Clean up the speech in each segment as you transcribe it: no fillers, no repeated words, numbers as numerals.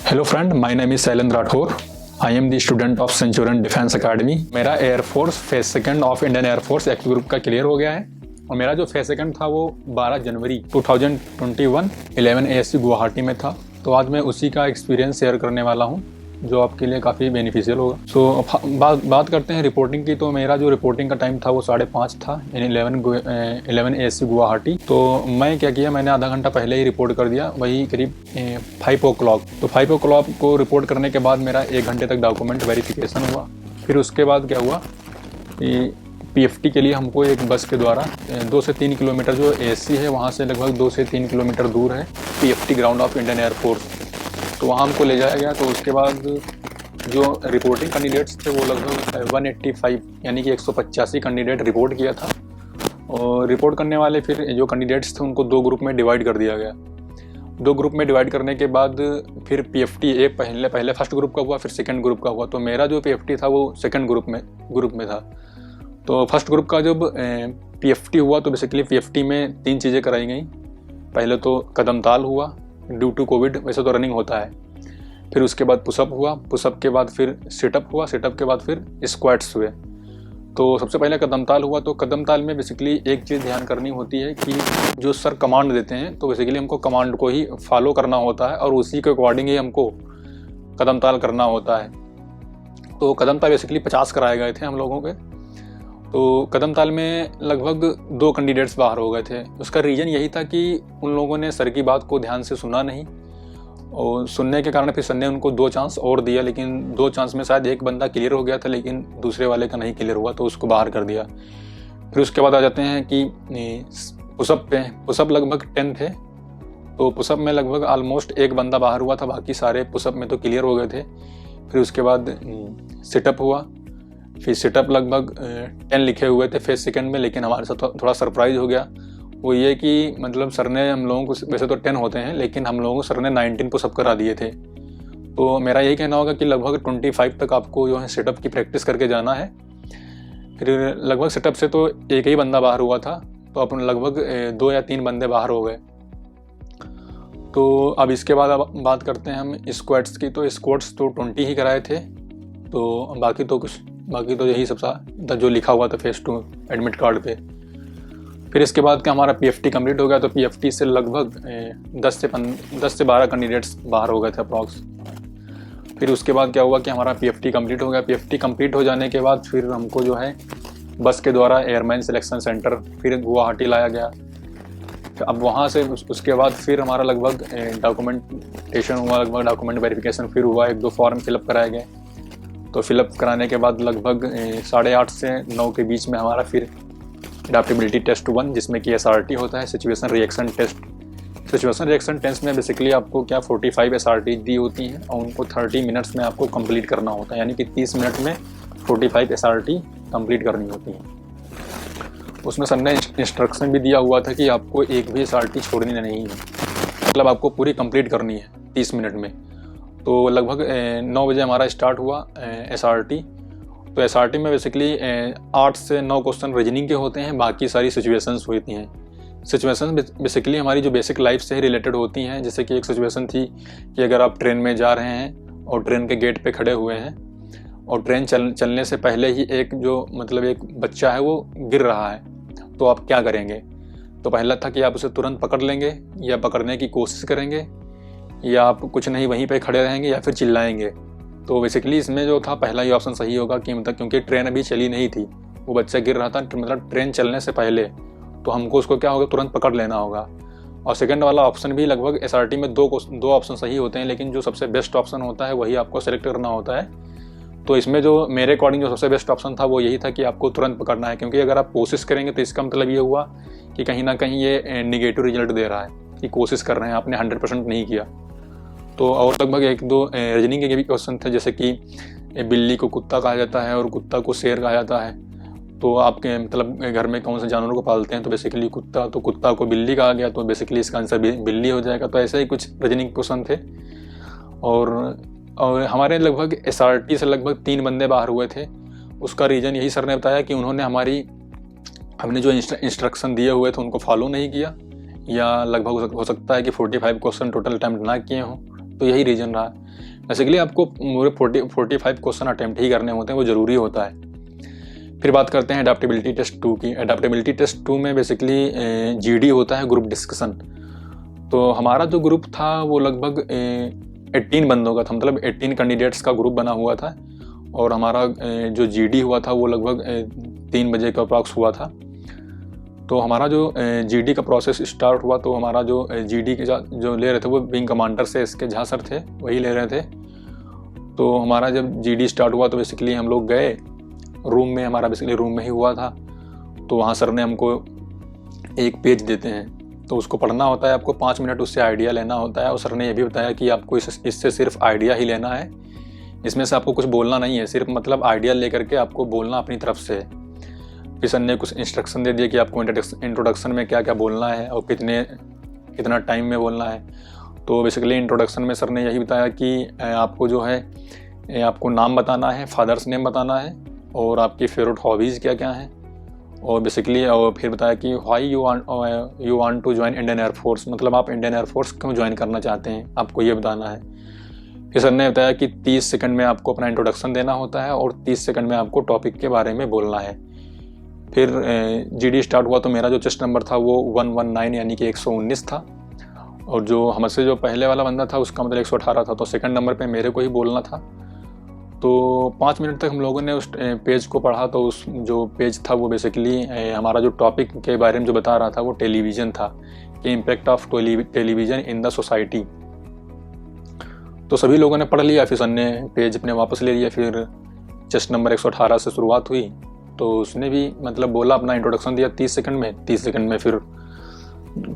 Hello friend, my name is Shailendra Rathore. I am the student of Centurion defence academy. मेरा air force phase second of Indian air force X group का clear हो गया है और मेरा जो फेज सेकंड था वो 12 जनवरी 2021 11 ASC गुवाहाटी में था। तो आज मैं उसी का एक्सपीरियंस शेयर करने वाला हूँ जो आपके लिए काफ़ी बेनिफिशियल होगा। बात करते हैं रिपोर्टिंग की। तो मेरा जो रिपोर्टिंग का टाइम था वो 5:30 था इन 11 ASC गुवाहाटी। तो मैं क्या किया, मैंने आधा घंटा पहले ही रिपोर्ट कर दिया, वही करीब 5 o'clock। तो 5 o'clock को रिपोर्ट करने के बाद मेरा 1 घंटे तक डॉक्यूमेंट वेरिफिकेशन हुआ। फिर उसके बाद क्या हुआ कि PFT के लिए हमको एक बस के द्वारा 2 से 3 किलोमीटर जो ASC है वहाँ से लगभग 2 से 3 किलोमीटर दूर है PFT ground of Indian air force. तो वहाँ हमको ले जाया गया। तो उसके बाद जो रिपोर्टिंग कैंडिडेट्स थे वो लगभग 185 यानी कि 185 कैंडिडेट रिपोर्ट किया था। और रिपोर्ट करने वाले फिर जो कैंडिडेट्स थे उनको 2 ग्रुप में डिवाइड कर दिया गया। 2 ग्रुप में डिवाइड करने के बाद फिर PFT एक पहले फर्स्ट ग्रुप का हुआ, फिर सेकंड ग्रुप का हुआ। तो मेरा जो PFT था वो सेकंड ग्रुप में था। तो फर्स्ट ग्रुप का जब PFT हुआ तो बेसिकली PFT में 3 चीज़ें कराई गई। पहले तो कदम ताल हुआ ड्यू टू कोविड, वैसे तो रनिंग होता है। फिर उसके बाद पुशअप हुआ, पुशअप के बाद फिर सिटअप हुआ, सिटअप के बाद फिर स्क्वाट्स हुए। तो सबसे पहले कदम ताल हुआ। तो कदम ताल में बेसिकली एक चीज़ ध्यान करनी होती है कि जो सर कमांड देते हैं तो बेसिकली हमको कमांड को ही फॉलो करना होता है और उसी के अकॉर्डिंग ही हमको कदम ताल करना होता है। तो कदम ताल बेसिकली 50 कराए गए थे हम लोगों के। तो कदम ताल में लगभग 2 कैंडिडेट्स बाहर हो गए थे। उसका रीज़न यही था कि उन लोगों ने सर की बात को ध्यान से सुना नहीं और सुनने के कारण फिर सर ने उनको 2 चांस और दिया, लेकिन 2 चांस में शायद एक बंदा क्लियर हो गया था लेकिन दूसरे वाले का नहीं क्लियर हुआ तो उसको बाहर कर दिया। फिर उसके बाद आ जाते हैं कि पुशअप पे। पुशअप लगभग 10 थे। तो पुशअप में लगभग ऑलमोस्ट एक बंदा बाहर हुआ था, बाकी सारे पुशअप में तो क्लियर हो गए थे। फिर उसके बाद सिटअप हुआ। फिर सिटअप लगभग 10 लिखे हुए थे फेज सेकंड में, लेकिन हमारे साथ थोड़ा सरप्राइज हो गया। वो ये कि मतलब सर ने हम लोगों को, वैसे तो 10 होते हैं लेकिन हम लोगों को सर ने 19 पुशअप करा दिए थे। तो मेरा यही कहना होगा कि लगभग 25 तक आपको जो है सेटअप की प्रैक्टिस करके जाना है। फिर लगभग सेटअप से तो एक ही बंदा बाहर हुआ था, तो अपन लगभग 2 या 3 बंदे बाहर हो गए। तो अब इसके बाद अब बात करते हैं हम स्क्वाट्स की। तो स्क्वाट्स तो 20 ही कराए थे। तो बाकी तो यही सब था जो लिखा हुआ था फेज 2 एडमिट कार्ड पे। फिर इसके बाद क्या हमारा PFT कंप्लीट हो गया। तो PFT से लगभग 10 से 12 कैंडिडेट्स बाहर हो गए थे अप्रॉक्स। फिर उसके बाद क्या हुआ कि हमारा PFT कंप्लीट हो गया। PFT कंप्लीट हो जाने के बाद फिर हमको जो है बस के द्वारा एयरमैन सिलेक्शन सेंटर फिर गुवाहाटी लाया गया। अब वहाँ से उसके बाद फिर हमारा लगभग डॉक्यूमेंटेशन हुआ, लगभग डॉक्यूमेंट वेरिफिकेशन फिर हुआ, 1-2 फॉर्म फिलअप कराए गए। तो फिलअप कराने के बाद लगभग 8:30 से 9 के बीच में हमारा फिर अडैप्टेबिलिटी टेस्ट 1 जिसमें कि SRT होता है, situation reaction test. Situation reaction test में बेसिकली आपको क्या 45 SRT दी होती हैं और उनको 30 मिनट्स में आपको कंप्लीट करना होता है, यानी कि 30 मिनट में 45 SRT कंप्लीट करनी होती है। उसमें सर ने इंस्ट्रक्शन भी दिया हुआ था कि आपको एक भी SRT छोड़नी नहीं है, मतलब आपको पूरी कंप्लीट करनी है 30 मिनट में। तो लगभग 9 बजे हमारा स्टार्ट हुआ SRT। तो SRT में बेसिकली 8 से 9 क्वेश्चन रीजनिंग के होते हैं, बाकी सारी सिचुएशंस होती हैं। सिचुएशंस बेसिकली हमारी जो बेसिक लाइफ से ही रिलेटेड होती हैं। जैसे कि एक सिचुएशन थी कि अगर आप ट्रेन में जा रहे हैं और ट्रेन के गेट पे खड़े हुए हैं और ट्रेन चलने से पहले ही एक बच्चा है वो गिर रहा है, तो आप क्या करेंगे। तो पहला था कि आप उसे तुरंत पकड़ लेंगे या पकड़ने की कोशिश करेंगे या आप कुछ नहीं वहीं पे खड़े रहेंगे या फिर चिल्लाएंगे। तो बेसिकली इसमें जो था पहला ही ऑप्शन सही होगा कि मतलब क्योंकि ट्रेन अभी चली नहीं थी, वो बच्चा गिर रहा था, मतलब ट्रेन चलने से पहले, तो हमको उसको क्या होगा तुरंत पकड़ लेना होगा। और सेकंड वाला ऑप्शन भी लगभग SRT में 2 ऑप्शन सही होते हैं, लेकिन जो सबसे बेस्ट ऑप्शन होता है वही आपको सेलेक्ट करना होता है। तो इसमें जो मेरे अकॉर्डिंग जो सबसे बेस्ट ऑप्शन था वो यही था कि आपको तुरंत पकड़ना है, क्योंकि अगर आप कोशिश करेंगे तो इसका मतलब ये हुआ कि कहीं ना कहीं ये निगेटिव रिजल्ट दे रहा है कि कोशिश कर रहे हैं, आपने 100% नहीं किया। तो और लगभग 1-2 रीजनिंग के भी क्वेश्चन थे, जैसे कि बिल्ली को कुत्ता कहा जाता है और कुत्ता को शेर कहा जाता है। तो आपके मतलब घर में कौन से जानवरों को पालते हैं, तो बेसिकली कुत्ता, तो कुत्ता को बिल्ली कहा गया, तो बेसिकली इसका आंसर बिल्ली हो जाएगा। तो ऐसे ही कुछ रीजनिंग क्वेश्चन थे। और हमारे लगभग SRT से लगभग 3 बंदे बाहर हुए थे। उसका रीज़न यही सर ने बताया कि उन्होंने हमने जो इंस्ट्रक्शन दिए हुए थे उनको फॉलो नहीं किया, या लगभग हो सकता है कि 45 क्वेश्चन टोटल अटैम्प्ट ना किए हों, तो यही रीज़न रहा। बेसिकली आपको पूरे 45 क्वेश्चन अटैम्प्ट ही करने होते हैं, वो ज़रूरी होता है। फिर बात करते हैं एडाप्टेबिलिटी टेस्ट 2 की। एडाप्टेबिलिटी टेस्ट 2 में बेसिकली जीडी होता है, ग्रुप डिस्कशन। तो हमारा जो ग्रुप था वो लगभग 18 बंदों का था, मतलब 18 कैंडिडेट्स का ग्रुप बना हुआ था। और हमारा जो जीडी हुआ था वो लगभग 3 बजे का अप्रॉक्स हुआ था। तो हमारा जो जीडी का प्रोसेस स्टार्ट हुआ, तो हमारा जो जीडी के जो ले रहे थे वो विंग कमांडर से इसके झा सर थे, वही ले रहे थे। तो हमारा जब जीडी स्टार्ट हुआ तो बेसिकली हम लोग गए रूम में, हमारा बेसिकली रूम में ही हुआ था। तो वहाँ सर ने हमको एक पेज देते हैं, तो उसको पढ़ना होता है, आपको 5 मिनट उससे आइडिया लेना होता है। और सर ने ये भी बताया कि आपको इससे सिर्फ आइडिया ही लेना है, इसमें से आपको कुछ बोलना नहीं है, सिर्फ मतलब आइडिया लेकर के आपको बोलना अपनी तरफ से। फिर सर ने कुछ इंस्ट्रक्शन दे दिए कि आपको इंट्रोडक्शन में क्या क्या बोलना है और कितना टाइम में बोलना है। तो बेसिकली इंट्रोडक्शन में सर ने यही बताया कि आपको जो है आपको नाम बताना है, फादर्स नेम बताना है, और आपकी फेवरेट हॉबीज़ क्या क्या हैं। और बेसिकली फिर बताया कि why you want to join Indian air force, मतलब आप इंडियन एयरफोर्स क्यों ज्वाइन करना चाहते हैं, आपको ये बताना है। फिर सर ने बताया कि 30 सेकंड में आपको अपना इंट्रोडक्शन देना होता है और 30 सेकंड में आपको टॉपिक के बारे में बोलना है। फिर जीडी स्टार्ट हुआ, तो मेरा जो चेस्ट नंबर था वो 119 यानी कि 119 था। और जो हमसे जो पहले वाला बंदा था उसका मतलब 118 था। तो सेकंड नंबर पे मेरे को ही बोलना था। तो 5 मिनट तक हम लोगों ने उस पेज को पढ़ा। तो उस जो पेज था वो बेसिकली हमारा जो टॉपिक के बारे में जो बता रहा था वो टेलीविज़न था, कि impact of television in the society. तो सभी लोगों ने पढ़ लिया। फिर सर ने पेज अपने वापस ले लिया। फिर चेस्ट नंबर 118 से शुरुआत हुई। तो उसने भी मतलब बोला, अपना इंट्रोडक्शन दिया 30 सेकंड में। 30 सेकंड में फिर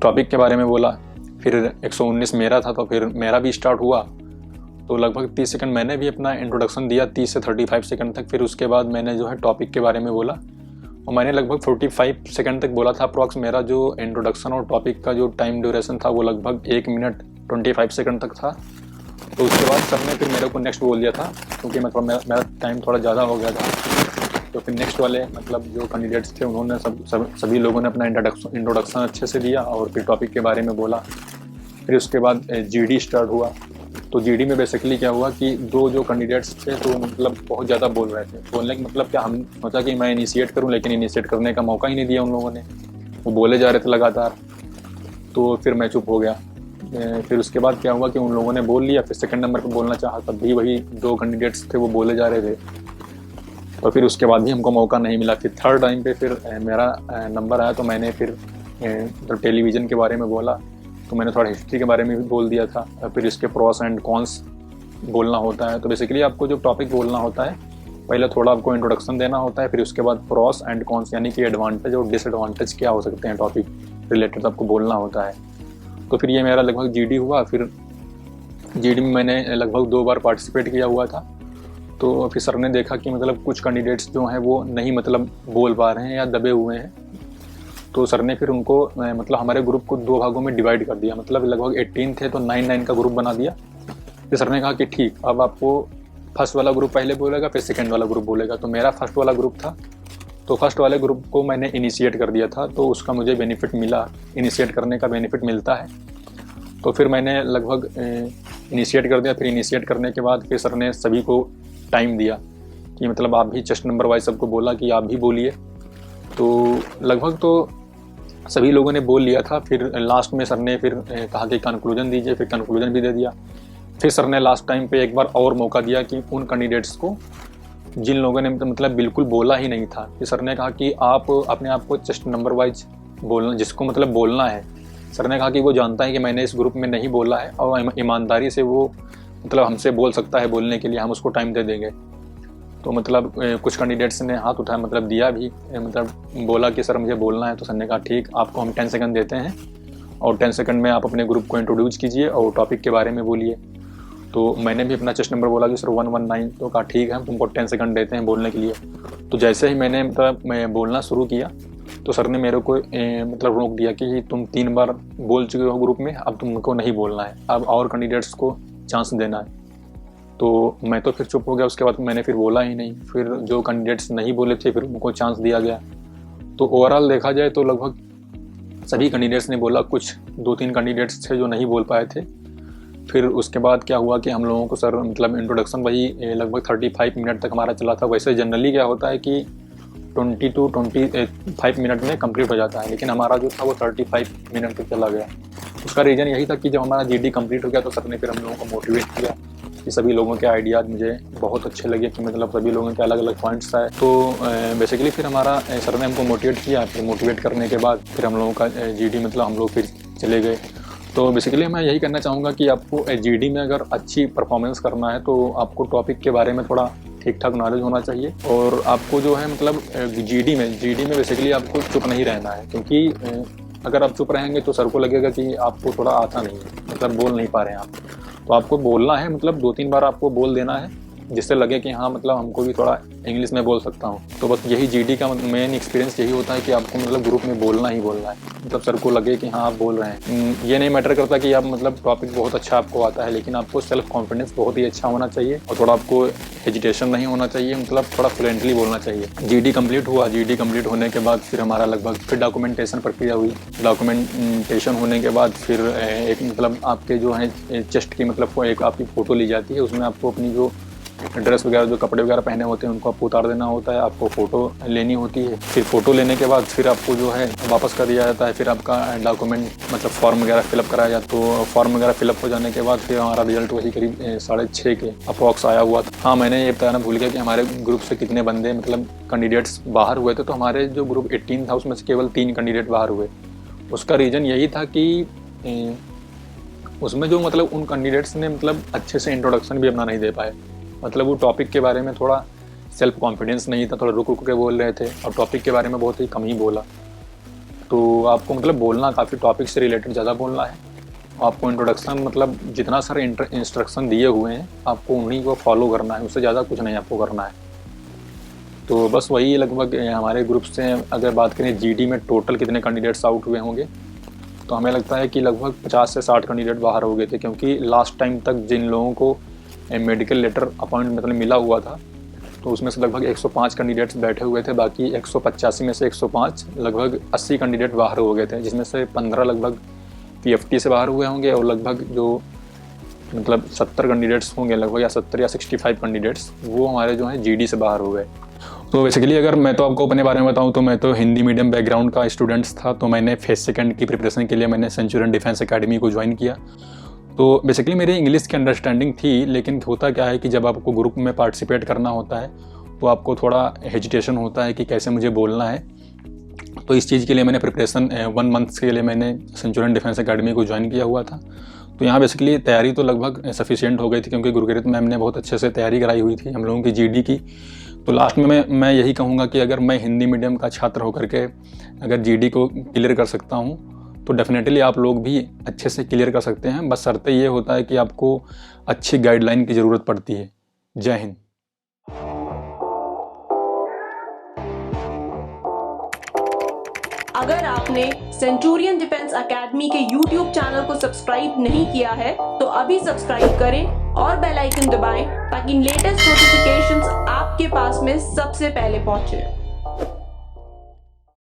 टॉपिक के बारे में बोला। फिर 119 मेरा था, तो फिर मेरा भी स्टार्ट हुआ। तो लगभग 30 सेकंड मैंने भी अपना इंट्रोडक्शन दिया, 30 से 35 सेकंड तक। फिर उसके बाद मैंने जो है टॉपिक के बारे में बोला, और मैंने लगभग 45 सेकंड तक बोला था अप्रॉक्स। मेरा जो इंट्रोडक्शन और टॉपिक का जो टाइम ड्यूरेशन था वो लगभग 1 मिनट 25 सेकंड तक था। तो उसके बाद सर ने फिर मेरे को नेक्स्ट बोल दिया था, क्योंकि मतलब मेरा टाइम थोड़ा ज़्यादा हो गया था। तो फिर नेक्स्ट वाले मतलब जो कैंडिडेट्स थे उन्होंने सभी लोगों ने अपना इंट्रोडक्शन अच्छे से दिया और फिर टॉपिक के बारे में बोला। फिर उसके बाद जीडी स्टार्ट हुआ। तो जीडी में बेसिकली क्या हुआ कि 2 जो कैंडिडेट्स थे तो मतलब बहुत ज़्यादा बोल रहे थे। बोलने का मतलब क्या, हम सोचा कि मैं इनिशिएट करूं, लेकिन इनिशिएट करने का मौका ही नहीं दिया उन लोगों ने। वो बोले जा रहे थे लगातार। तो फिर मैं चुप हो गया। फिर उसके बाद क्या हुआ कि उन लोगों ने बोल लिया। फिर सेकंड नंबर पर बोलना चाहा, तब भी वही 2 कैंडिडेट्स थे वो बोले जा रहे थे। तो फिर उसके बाद भी हमको मौका नहीं मिला। फिर थर्ड टाइम पे फिर मेरा नंबर आया, तो मैंने फिर मतलब टेलीविज़न के बारे में बोला। तो मैंने थोड़ा हिस्ट्री के बारे में भी बोल दिया था। फिर इसके प्रोस एंड कॉन्स बोलना होता है। तो बेसिकली आपको जो टॉपिक बोलना होता है, पहले थोड़ा आपको इंट्रोडक्शन देना होता है, फिर उसके बाद प्रोस एंड कॉन्स यानी कि एडवांटेज और डिसएडवांटेज क्या हो सकते हैं टॉपिक रिलेटेड आपको बोलना होता है। तो फिर ये मेरा लगभग जीडी हुआ। फिर जीडी में मैंने लगभग 2 बार पार्टिसिपेट किया हुआ था। तो फिर सर ने देखा कि मतलब कुछ कैंडिडेट्स जो हैं वो नहीं मतलब बोल पा रहे हैं या दबे हुए हैं। तो सर ने फिर उनको मतलब हमारे ग्रुप को 2 भागों में डिवाइड कर दिया। मतलब लगभग 18 थे तो 9-9 का ग्रुप बना दिया। फिर सर ने कहा कि ठीक, अब आपको फर्स्ट वाला ग्रुप पहले बोलेगा, फिर सेकंड वाला ग्रुप बोलेगा। तो मेरा फर्स्ट वाला ग्रुप था, तो फर्स्ट वाले ग्रुप को मैंने इनिशिएट कर दिया था। तो उसका मुझे बेनिफिट मिला, इनिशिएट करने का बेनिफिट मिलता है। तो फिर मैंने लगभग इनिशिएट कर दिया। फिर इनिशिएट करने के बाद फिर सर ने सभी को टाइम दिया कि मतलब आप भी चेस्ट नंबर वाइज सबको बोला कि आप भी बोलिए। तो लगभग तो सभी लोगों ने बोल लिया था। फिर लास्ट में सर ने फिर कहा कि कंक्लूजन दीजिए, फिर कंक्लूजन भी दे दिया। फिर सर ने लास्ट टाइम पे एक बार और मौका दिया कि उन कैंडिडेट्स को जिन लोगों ने मतलब बिल्कुल बोला ही नहीं था, फिर सर ने कहा कि आप अपने आप को चेस्ट नंबर वाइज बोलना, जिसको मतलब बोलना है। सर ने कहा कि वो जानता है कि मैंने इस ग्रुप में नहीं बोला है और ईमानदारी से वो मतलब हमसे बोल सकता है बोलने के लिए, हम उसको टाइम दे देंगे। तो मतलब कुछ कैंडिडेट्स ने हाथ उठाया, मतलब दिया भी, मतलब बोला कि सर मुझे बोलना है। तो सर ने कहा ठीक, आपको हम 10 सेकंड देते हैं और 10 सेकंड में आप अपने ग्रुप को इंट्रोड्यूस कीजिए और टॉपिक के बारे में बोलिए। तो मैंने भी अपना चेस्ट नंबर बोला कि सर 119। तो कहा ठीक है, हम तुमको 10 सेकंड देते हैं बोलने के लिए। तो जैसे ही मैंने मतलब मैं बोलना शुरू किया तो सर ने मेरे को मतलब रोक दिया कि तुम 3 बार बोल चुके हो ग्रुप में, अब तुमको नहीं बोलना है, अब और कैंडिडेट्स को चांस देना है। तो मैं तो फिर चुप हो गया। उसके बाद मैंने फिर बोला ही नहीं। फिर जो कैंडिडेट्स नहीं बोले थे फिर उनको चांस दिया गया। तो ओवरऑल देखा जाए तो लगभग सभी कैंडिडेट्स ने बोला। कुछ 2-3 कैंडिडेट्स थे जो नहीं बोल पाए थे। फिर उसके बाद क्या हुआ कि हम लोगों को सर मतलब इंट्रोडक्शन वही लगभग 35 मिनट तक हमारा चला था। वैसे जनरली क्या होता है कि 20 to 25 मिनट में कंप्लीट हो जाता है, लेकिन हमारा जो था वो 35 मिनट तक चला गया। उसका रीज़न यही था कि जब हमारा जीडी कंप्लीट हो गया तो सर ने फिर हम लोगों को मोटिवेट किया कि सभी लोगों के आइडियाज़ मुझे बहुत अच्छे लगे कि मतलब सभी लोगों के अलग अलग पॉइंट्स आए। तो बेसिकली फिर हमारा सर ने हमको मोटिवेट किया। फिर मोटिवेट करने के बाद फिर हम लोगों का जीडी मतलब हम लोग फिर चले गए। तो बेसिकली मैं यही कहना चाहूँगा कि आपको जीडी में अगर अच्छी परफॉर्मेंस करना है तो आपको टॉपिक के बारे में थोड़ा ठीक ठाक नॉलेज होना चाहिए। और आपको जो है मतलब जीडी में बेसिकली आपको चुप नहीं रहना है, क्योंकि अगर आप चुप रहेंगे तो सर को लगेगा कि आपको थोड़ा आता नहीं है, मतलब बोल नहीं पा रहे हैं आप। तो आपको बोलना है, मतलब 2-3 बार आपको बोल देना है जिससे लगे कि हाँ मतलब हमको भी थोड़ा इंग्लिश में बोल सकता हूँ। तो बस यही जीडी का मेन एक्सपीरियंस यही होता है कि आपको मतलब ग्रुप में बोलना ही बोलना है, मतलब सर को लगे कि हाँ आप बोल रहे हैं। ये नहीं मैटर करता कि आप मतलब टॉपिक बहुत अच्छा आपको आता है, लेकिन आपको सेल्फ कॉन्फिडेंस बहुत ही अच्छा होना चाहिए और थोड़ा आपको हेजिटेशन नहीं होना चाहिए, मतलब थोड़ा फ्लुएंटली बोलना चाहिए। जीडी कंप्लीट हुआ। जीडी कंप्लीट होने के बाद फिर हमारा लगभग फिर डॉक्यूमेंटेशन प्रक्रिया हुई। डॉक्यूमेंटेशन होने के बाद फिर एक मतलब आपके जो है चेस्ट की मतलब एक आपकी फ़ोटो ली जाती है। उसमें आपको अपनी जो ड्रेस वगैरह जो कपड़े वगैरह पहने होते हैं उनको आपको उतार देना होता है, आपको फ़ोटो लेनी होती है। फिर फ़ोटो लेने के बाद फिर आपको जो है वापस कर दिया जाता है। फिर आपका डॉक्यूमेंट मतलब फॉर्म वगैरह फिलअप कराया जाता है। तो फॉर्म वगैरह फिलअप हो जाने के बाद फिर हमारा रिजल्ट वही करीब 6:30 के अप्रॉक्स आया हुआ था। हाँ, मैंने ये बताना भूल गया कि हमारे ग्रुप से कितने बंदे मतलब कैंडिडेट्स बाहर हुए थे। तो हमारे जो ग्रुप 18 था उसमें से केवल 3 कैंडिडेट बाहर हुए। उसका रीज़न यही था कि उसमें जो मतलब उन कैंडिडेट्स ने मतलब अच्छे से इंट्रोडक्शन भी अपना नहीं दे पाए, मतलब वो टॉपिक के बारे में थोड़ा सेल्फ कॉन्फिडेंस नहीं था, थोड़ा रुक रुक के बोल रहे थे और टॉपिक के बारे में बहुत ही कम ही बोला। तो आपको मतलब बोलना काफ़ी टॉपिक से रिलेटेड ज़्यादा बोलना है। आपको इंट्रोडक्शन मतलब जितना सारे इंस्ट्रक्शन दिए हुए हैं आपको उन्हीं को फॉलो करना है, उससे ज़्यादा कुछ नहीं आपको करना है। तो बस वही लगभग हमारे ग्रुप से अगर बात करें जीडी में टोटल कितने कैंडिडेट्स आउट हुए होंगे, तो हमें लगता है कि लगभग 50 से 60 कैंडिडेट बाहर हो गए थे, क्योंकि लास्ट टाइम तक जिन लोगों को मेडिकल लेटर अपॉइंट मतलब मिला हुआ था तो उसमें से लगभग 105 कैंडिडेट्स बैठे हुए थे। बाकी 185 में से 105 लगभग 80 कैंडिडेट बाहर हो गए थे, जिसमें से 15 लगभग पीएफटी से बाहर हुए होंगे और लगभग जो मतलब 70 कैंडिडेट्स होंगे लगभग, या 70 या 65 कैंडिडेट्स वो हमारे जो हैं जीडी से बाहर हो गए। तो बेसिकली अगर मैं तो आपको अपने बारे में बताऊं तो मैं तो हिंदी मीडियम बैकग्राउंड का स्टूडेंट्स था। तो मैंने फेज सेकंड की प्रिपरेशन के लिए मैंने सेंचुरियन डिफेंस एकेडमी को ज्वाइन किया। तो बेसिकली मेरी इंग्लिश की अंडरस्टैंडिंग थी, लेकिन होता क्या है कि जब आपको ग्रुप में पार्टिसिपेट करना होता है तो आपको थोड़ा हेजिटेशन होता है कि कैसे मुझे बोलना है। तो इस चीज़ के लिए मैंने प्रिपरेशन 1 मंथ के लिए मैंने सेंचुरियन डिफेंस एकेडमी को ज्वाइन किया हुआ था। तो यहाँ बेसिकली तैयारी तो लगभग सफिशिएंट हो गई थी, क्योंकि गुरकीरत मैम ने बहुत अच्छे से तैयारी कराई हुई थी हम लोगों की जीडी की। तो लास्ट में मैं यही कहूँगा कि अगर मैं हिंदी मीडियम का छात्र होकर के अगर जीडी को क्लियर कर सकता हूँ तो डेफिनेटली आप लोग भी अच्छे से क्लियर कर सकते हैं। बस शर्त ये होता है कि आपको अच्छी गाइडलाइन की ज़रूरत पड़ती है। जय हिंद। अगर आपने सेंचुरियन डिफेंस एकेडमी के YouTube चैनल को सब्सक्राइब नहीं किया है तो अभी सब्सक्राइब करें और बेल आइकन दबाएं ताकि लेटेस्ट नोटिफिकेशंस आपके पास में सबसे पहले पहुंचे।